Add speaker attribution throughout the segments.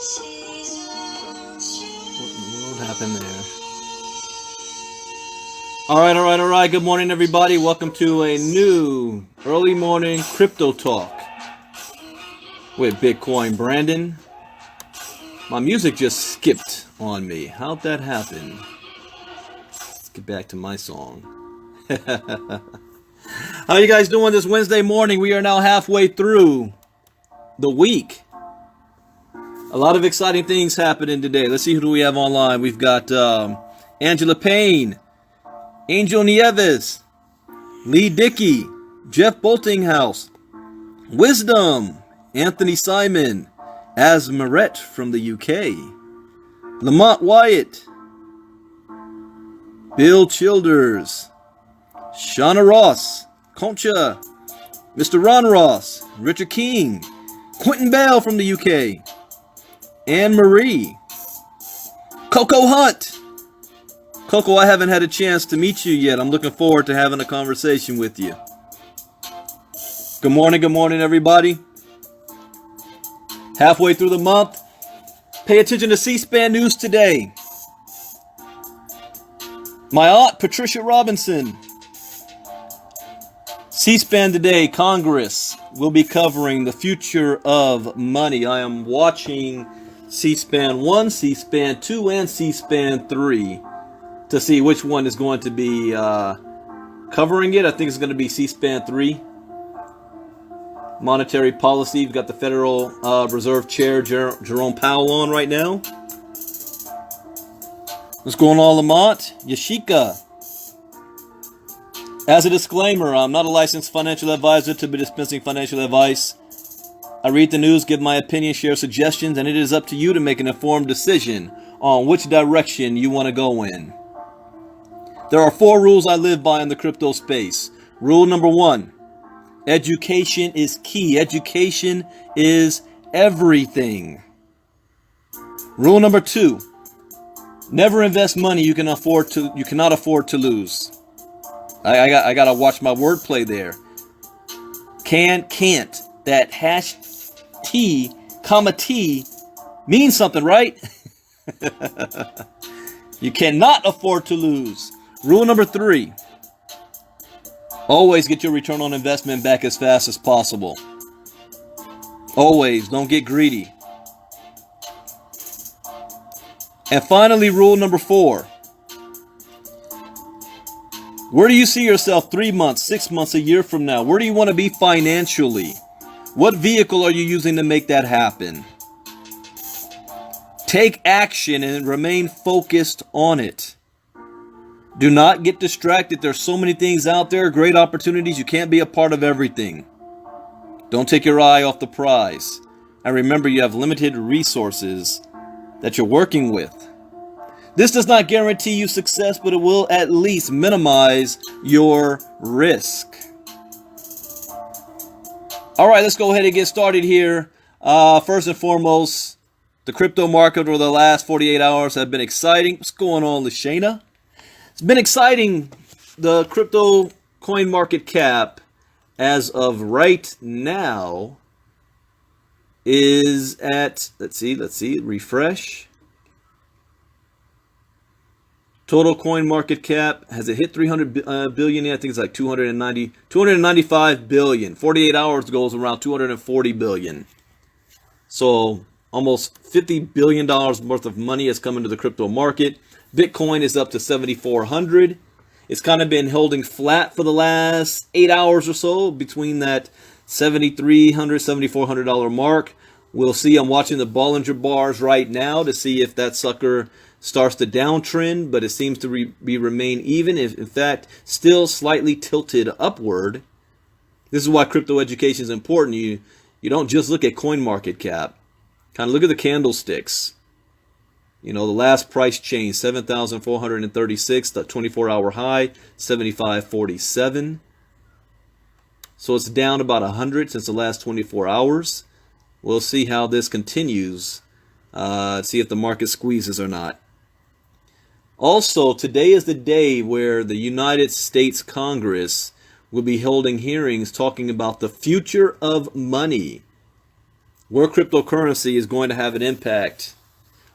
Speaker 1: What in the world happened there? All right. Good morning, everybody. Welcome to a new early morning crypto talk with Bitcoin Brandon. My music just skipped on me. How'd that happen? Let's get back to my song. How you guys doing this Wednesday morning? We are now halfway through the week. A lot of exciting things happening today. Let's see who do we have online. We've got Angela Payne, Angel Nieves, Lee Dickey, Jeff Boltinghouse, Wisdom, Anthony Simon, Asmaret from the UK, Lamont Wyatt, Bill Childers, Shauna Ross, Concha, Mr. Ron Ross, Richard King, Quentin Bell from the UK, Anne Marie, Coco Hunt. Coco, I haven't had a chance to meet you yet. I'm looking forward to having a conversation with you. Good morning, everybody. Halfway through the month. Pay attention to C-SPAN news today. My aunt, Patricia Robinson. C-SPAN today, Congress will be covering the future of money. I am watching C-SPAN 1, C-SPAN 2, and C-SPAN 3 to see which one is going to be covering it. I think it's going to be C-SPAN 3. Monetary policy. We've got the Federal Reserve Chair, Jerome Powell, on right now. What's going on, Lamont? Yashika. As a disclaimer, I'm not a licensed financial advisor to be dispensing financial advice. I read the news, give my opinion, share suggestions, and it is up to you to make an informed decision on which direction you want to go in. There are 4 rules I live by in the crypto space. Rule number 1, education is key. Education is everything. Rule number 2, never invest money you cannot afford to lose. I gotta watch my wordplay there. Can't. That hash T, comma T means something, right? You cannot afford to lose. Rule number 3, always get your return on investment back as fast as possible. Always, don't get greedy. And finally, rule number 4, where do you see yourself 3 months, 6 months, a year from now? Where do you want to be financially? What vehicle are you using to make that happen? Take action and remain focused on it. Do not get distracted. There's so many things out there, great opportunities. You can't be a part of everything. Don't take your eye off the prize. And remember, you have limited resources that you're working with. This does not guarantee you success, but it will at least minimize your risk. All right, let's go ahead and get started here. First and foremost, the crypto market over the last 48 hours have been exciting. What's going on, Lashana? It's been exciting. The crypto coin market cap as of right now is at, let's see, refresh. Total coin market cap, has it hit 300 billion yet? I think it's like 295 billion. 48 hours ago, it was around 240 billion. So almost $50 billion worth of money has come into the crypto market. Bitcoin is up to 7,400. It's kind of been holding flat for the last 8 hours or so between that $7,300, $7,400 mark. We'll see. I'm watching the Bollinger Bars right now to see if that sucker starts to downtrend, but it seems to remain even. In fact, still slightly tilted upward. This is why crypto education is important. You don't just look at coin market cap. Kind of look at the candlesticks. You know, the last price change, 7,436, the 24-hour high, 75.47. So it's down about 100 since the last 24 hours. We'll see how this continues. See if the market squeezes or not. Also, today is the day where the United States Congress will be holding hearings talking about the future of money. where cryptocurrency is going to have an impact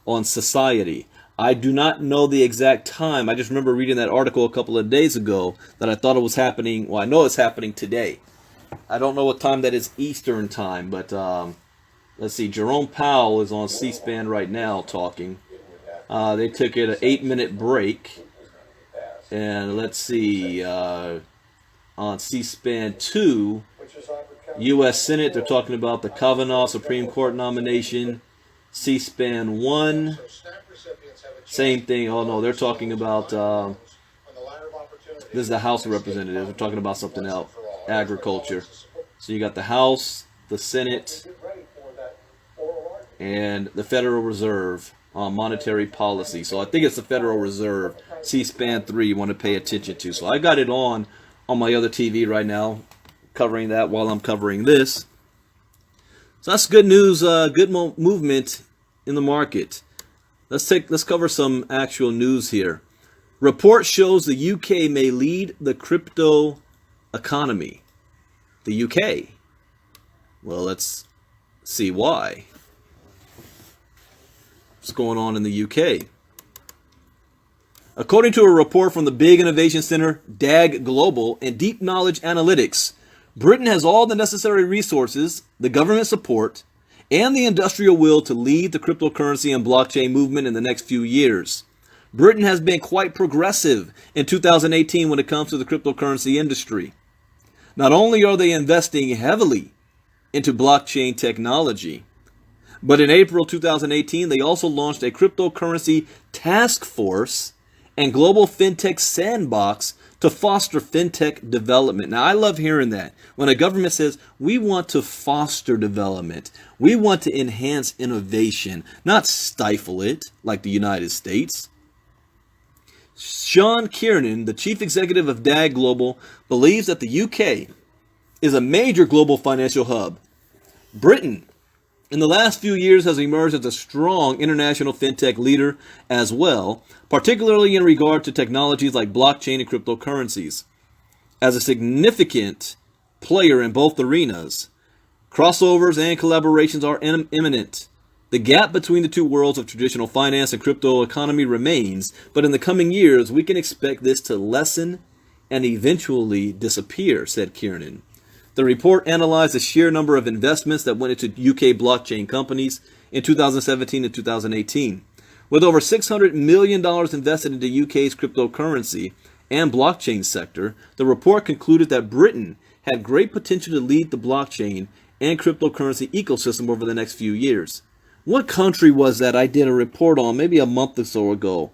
Speaker 1: on society. I do not know the exact time. I just remember reading that article a couple of days ago that I thought it was happening. Well, I know it's happening today. I don't know what time that is Eastern time, but let's see. Jerome Powell is on C-SPAN right now talking. They took it an 8-minute break. And let's see, on C-SPAN 2, U.S. Senate, they're talking about the Kavanaugh Supreme Court nomination. C-SPAN 1, same thing. Oh, no, they're talking about, this is the House of Representatives. They're talking about something else, agriculture. So you got the House, the Senate, and the Federal Reserve on monetary policy. So I think it's the Federal Reserve, C-SPAN 3, you want to pay attention to. So I got it on my other TV right now, covering that while I'm covering this. So that's good news, good movement in the market. Let's cover some actual news here. Report shows the UK may lead the crypto economy. The UK. Well, let's see why. What's going on in the UK? According to a report from the big innovation center DAG Global and Deep Knowledge Analytics, Britain has all the necessary resources, the government support, and the industrial will to lead the cryptocurrency and blockchain movement in the next few years. Britain has been quite progressive in 2018 when it comes to the cryptocurrency industry. Not only are they investing heavily into blockchain technology, but in April 2018, they also launched a cryptocurrency task force and global fintech sandbox to foster fintech development. Now, I love hearing that. When a government says, we want to foster development, we want to enhance innovation, not stifle it like the United States. Sean Kiernan, the chief executive of DAG Global, believes that the UK is a major global financial hub. Britain, in the last few years, has emerged as a strong international fintech leader as well, particularly in regard to technologies like blockchain and cryptocurrencies. As a significant player in both arenas, crossovers and collaborations are imminent. The gap between the two worlds of traditional finance and crypto economy remains, but in the coming years, we can expect this to lessen and eventually disappear, said Kiernan. The report analyzed the sheer number of investments that went into UK blockchain companies in 2017 and 2018. With over $600 million invested into UK's cryptocurrency and blockchain sector, the report concluded that Britain had great potential to lead the blockchain and cryptocurrency ecosystem over the next few years. What country was that I did a report on maybe a month or so ago?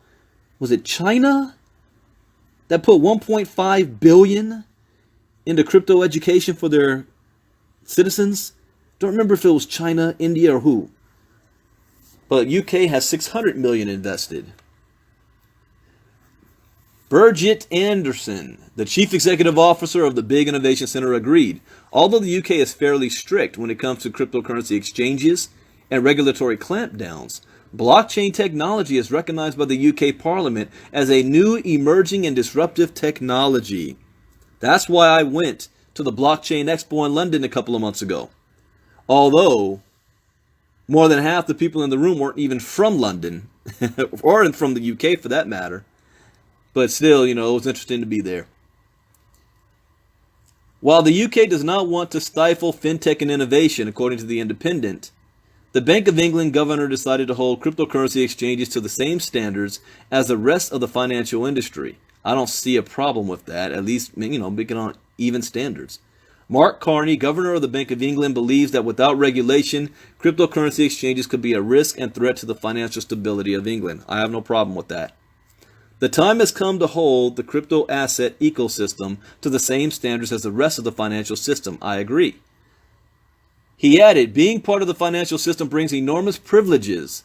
Speaker 1: Was it China that put 1.5 billion into crypto education for their citizens? Don't remember if it was China, India, or who. But UK has 600 million invested. Birgit Anderson, the chief executive officer of the Big Innovation Center, agreed. Although the UK is fairly strict when it comes to cryptocurrency exchanges and regulatory clampdowns, blockchain technology is recognized by the UK Parliament as a new emerging and disruptive technology. That's why I went to the Blockchain Expo in London a couple of months ago. Although more than half the people in the room weren't even from London, or from the UK for that matter. But still, it was interesting to be there. While the UK does not want to stifle fintech and innovation, according to The Independent, the Bank of England governor decided to hold cryptocurrency exchanges to the same standards as the rest of the financial industry. I don't see a problem with that, at least, making on even standards. Marc, governor of the Bank of England, believes that without regulation, cryptocurrency exchanges could be a risk and threat to the financial stability of England. I have no problem with that. The time has come to hold the crypto asset ecosystem to the same standards as the rest of the financial system. I agree. He added, being part of the financial system brings enormous privileges,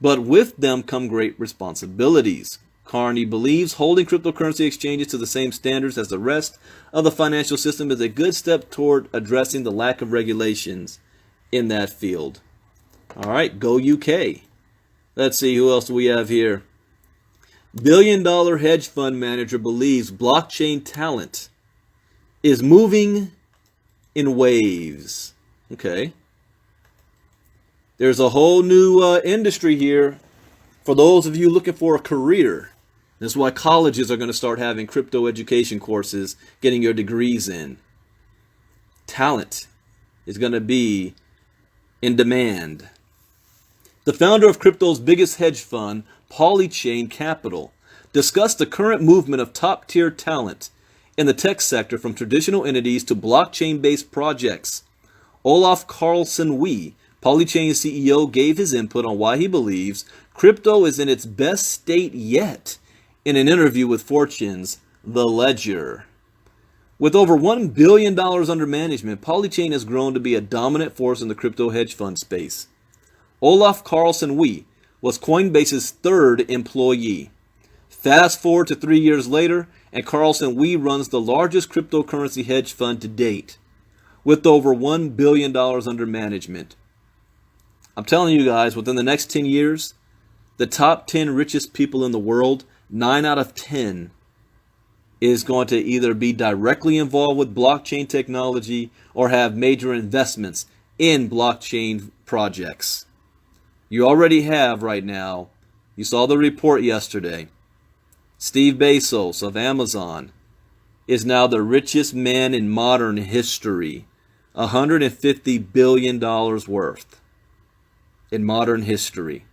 Speaker 1: but with them come great responsibilities. Carney believes holding cryptocurrency exchanges to the same standards as the rest of the financial system is a good step toward addressing the lack of regulations in that field. All right, go UK. Let's see, who else do we have here? Billion-dollar hedge fund manager believes blockchain talent is moving in waves. Okay. There's a whole new industry here for those of you looking for a career. This is why colleges are going to start having crypto education courses, getting your degrees in. Talent is going to be in demand. The founder of crypto's biggest hedge fund, Polychain Capital, discussed the current movement of top-tier talent in the tech sector from traditional entities to blockchain-based projects. Olaf Carlson-Wee, Polychain's CEO, gave his input on why he believes crypto is in its best state yet in an interview with Fortune's The Ledger. With over $1 billion under management, Polychain has grown to be a dominant force in the crypto hedge fund space. Olaf Carlson-Wee was Coinbase's third employee. Fast forward to 3 years later, and Carlson-Wee runs the largest cryptocurrency hedge fund to date, with over $1 billion under management. I'm telling you guys, within the next 10 years, the top 10 richest people in the world, 9 out of 10 is going to either be directly involved with blockchain technology or have major investments in blockchain projects. You already have right now, you saw the report yesterday, Steve Bezos of Amazon is now the richest man in modern history, $150 billion worth in modern history.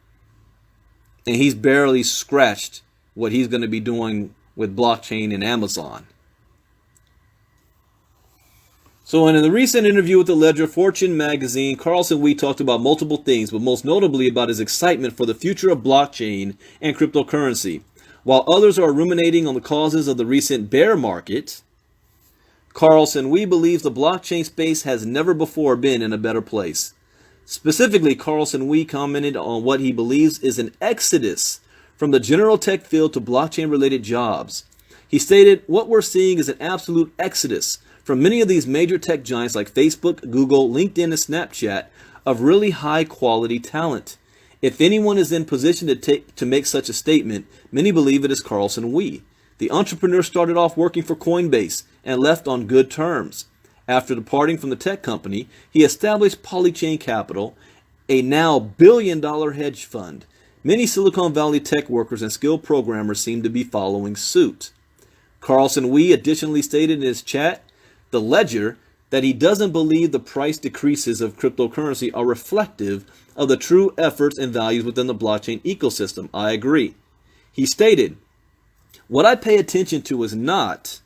Speaker 1: And he's barely scratched what he's going to be doing with blockchain and Amazon. So in the recent interview with the Ledger Fortune magazine, Carlson-Wee talked about multiple things, but most notably about his excitement for the future of blockchain and cryptocurrency. While others are ruminating on the causes of the recent bear market, Carlson-Wee believes the blockchain space has never before been in a better place. Specifically, Carlson-Wee commented on what he believes is an exodus from the general tech field to blockchain-related jobs. He stated, "What we're seeing is an absolute exodus from many of these major tech giants like Facebook, Google, LinkedIn, and Snapchat of really high-quality talent. If anyone is in position to make such a statement, many believe it is Carlson-Wee. The entrepreneur started off working for Coinbase and left on good terms. After departing from the tech company, he established Polychain Capital, a now billion-dollar hedge fund. Many Silicon Valley tech workers and skilled programmers seem to be following suit." Carlson-Wee additionally stated in his chat, The Ledger, that he doesn't believe the price decreases of cryptocurrency are reflective of the true efforts and values within the blockchain ecosystem. I agree. He stated, "What I pay attention to is not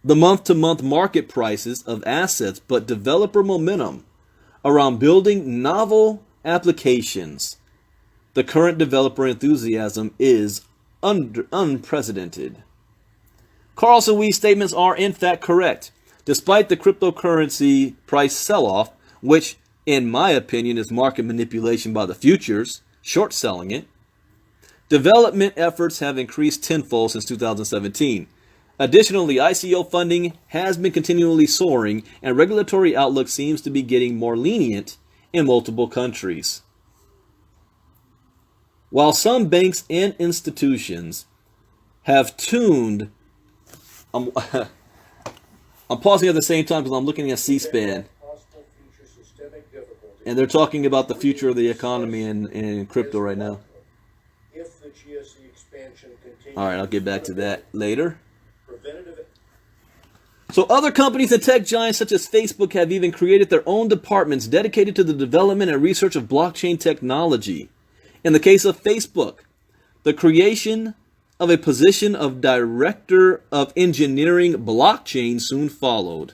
Speaker 1: the month-to-month market prices of assets, but developer momentum around building novel applications. The current developer enthusiasm is unprecedented." Carlson-Wee's statements are in fact correct. Despite the cryptocurrency price sell-off, which in my opinion is market manipulation by the futures, short selling it, development efforts have increased tenfold since 2017. Additionally, ICO funding has been continually soaring, and regulatory outlook seems to be getting more lenient in multiple countries. While some banks and institutions have tuned, I'm pausing at the same time because I'm looking at C-SPAN, and they're talking about the future of the economy in crypto right now. All right, I'll get back to that later. So other companies and tech giants such as Facebook have even created their own departments dedicated to the development and research of blockchain technology. In the case of Facebook, the creation of a position of Director of Engineering Blockchain soon followed,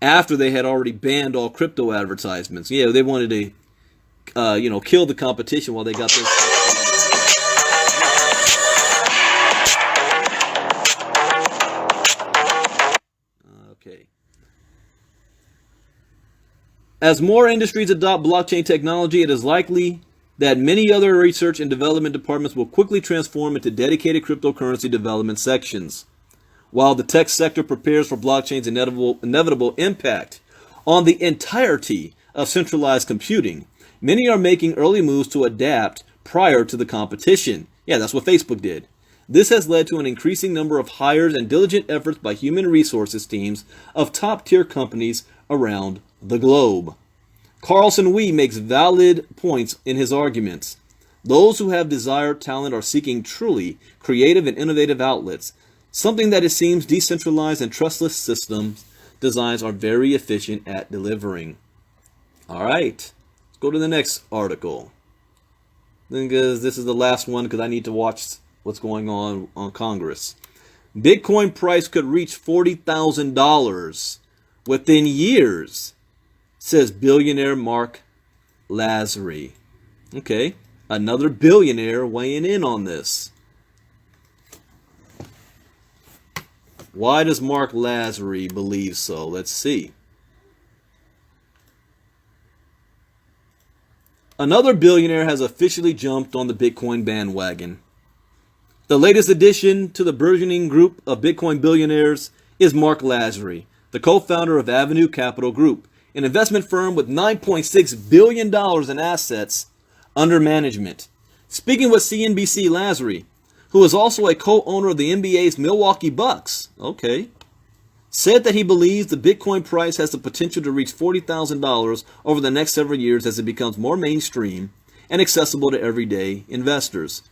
Speaker 1: after they had already banned all crypto advertisements. Yeah, they wanted to, kill the competition while they got this. Okay. As more industries adopt blockchain technology, it is likely that many other research and development departments will quickly transform into dedicated cryptocurrency development sections. While the tech sector prepares for blockchain's inevitable impact on the entirety of centralized computing, many are making early moves to adapt prior to the competition. Yeah, that's what Facebook did. This has led to an increasing number of hires and diligent efforts by human resources teams of top-tier companies around the globe. Carlson Wee makes valid points in his arguments. Those who have desired talent are seeking truly creative and innovative outlets, something that it seems decentralized and trustless systems designs are very efficient at delivering. All right, let's go to the next article. Because this is the last one because I need to watch what's going on Congress. Bitcoin price could reach $40,000 within years, says billionaire Marc Lasry. Okay, another billionaire weighing in on this. Why does Marc Lasry believe so? Let's see. Another billionaire has officially jumped on the Bitcoin bandwagon. The latest addition to the burgeoning group of Bitcoin billionaires is Marc Lasry, the co-founder of Avenue Capital Group, an investment firm with $9.6 billion in assets under management. Speaking with CNBC, Lasry, who is also a co-owner of the NBA's Milwaukee Bucks, said that he believes the Bitcoin price has the potential to reach $40,000 over the next several years as it becomes more mainstream and accessible to everyday investors.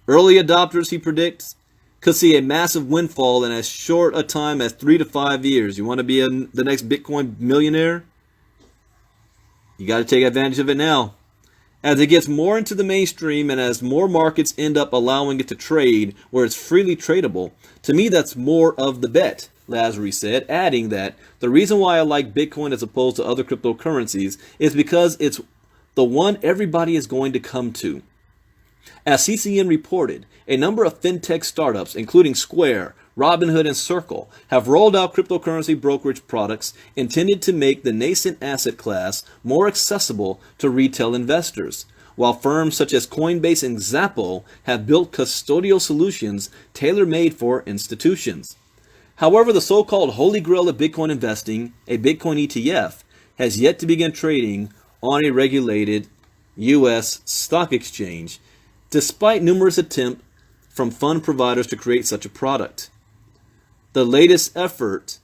Speaker 1: Early adopters, he predicts, could see a massive windfall in as short a time as 3 to 5 years. You want to be the next Bitcoin millionaire? You got to take advantage of it now. As it gets more into the mainstream and as more markets end up allowing it to trade where it's freely tradable, to me that's more of the bet, Lasry said, adding that the reason why I like Bitcoin as opposed to other cryptocurrencies is because it's the one everybody is going to come to. As CCN reported, a number of fintech startups, including Square, Robinhood, and Circle, have rolled out cryptocurrency brokerage products intended to make the nascent asset class more accessible to retail investors, while firms such as Coinbase and Xapo have built custodial solutions tailor-made for institutions. However, the so-called holy grail of Bitcoin investing, a Bitcoin ETF, has yet to begin trading on a regulated U.S. stock exchange, despite numerous attempts from fund providers to create such a product. The latest effort,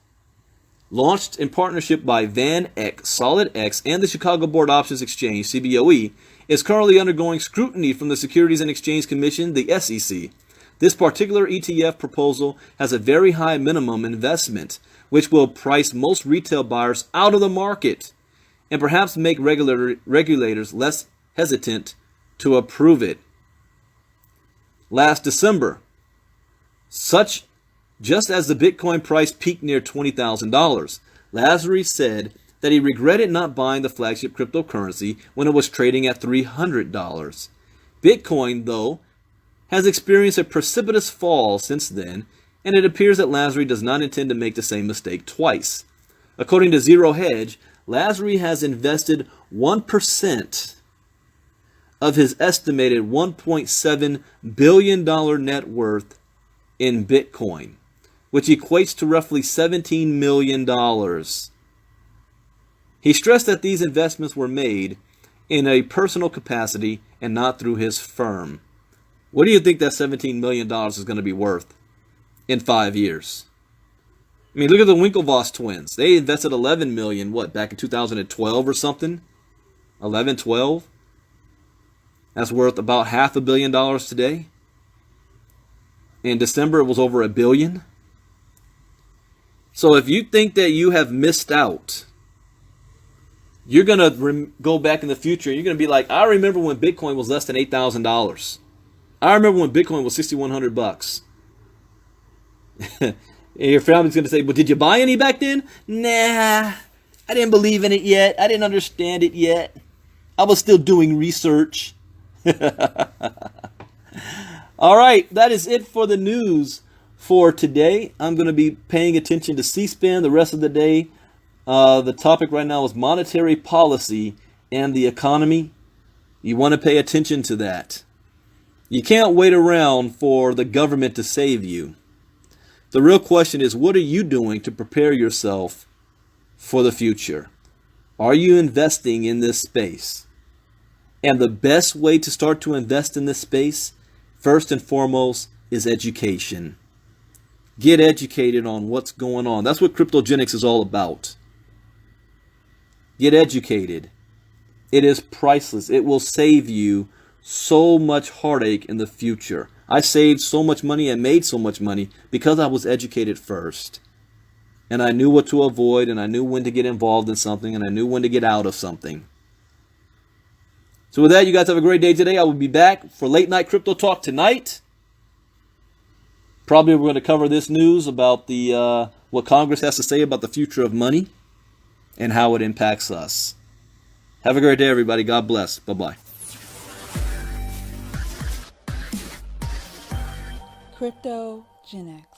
Speaker 1: launched in partnership by Van Eck, SolidX, and the Chicago Board Options Exchange, CBOE, is currently undergoing scrutiny from the Securities and Exchange Commission, the SEC. This particular ETF proposal has a very high minimum investment, which will price most retail buyers out of the market and perhaps make regulators less hesitant to approve it. Last December, just as the Bitcoin price peaked near $20,000, Lasry said that he regretted not buying the flagship cryptocurrency when it was trading at $300. Bitcoin, though, has experienced a precipitous fall since then, and it appears that Lasry does not intend to make the same mistake twice. According to Zero Hedge, Lasry has invested 1% of his estimated $1.7 billion net worth in Bitcoin, which equates to roughly $17 million. He stressed that these investments were made in a personal capacity and not through his firm. What do you think that $17 million is going to be worth in 5 years? I mean, look at the Winklevoss twins. They invested $11 million, back in 2012 or something? 11, 12? That's worth about $500 million today. In December, it was over $1 billion. So if you think that you have missed out, you're going to go back in the future and you're going to be like, I remember when Bitcoin was less than $8,000. I remember when Bitcoin was $6,100. And your family's going to say, well, did you buy any back then? Nah, I didn't believe in it yet. I didn't understand it yet. I was still doing research. All right, that is it for the news for today. I'm going to be paying attention to C-SPAN the rest of the day. The topic right now is monetary policy and the economy. You want to pay attention to that. You can't wait around for the government to save you. The real question is, what are you doing to prepare yourself for the future? Are you investing in this space? And the best way to start to invest in this space, first and foremost, is education. Get educated on what's going on. That's what cryptogenics is all about. Get educated. It is priceless. It will save you so much heartache in the future. I saved so much money and made so much money because I was educated first. And I knew what to avoid, and I knew when to get involved in something, and I knew when to get out of something. So with that, you guys have a great day today. I will be back for late night crypto talk tonight. Probably we're going to cover this news about the what Congress has to say about the future of money and how it impacts us. Have a great day, everybody. God bless. Bye-bye.
Speaker 2: Crypto Gen X.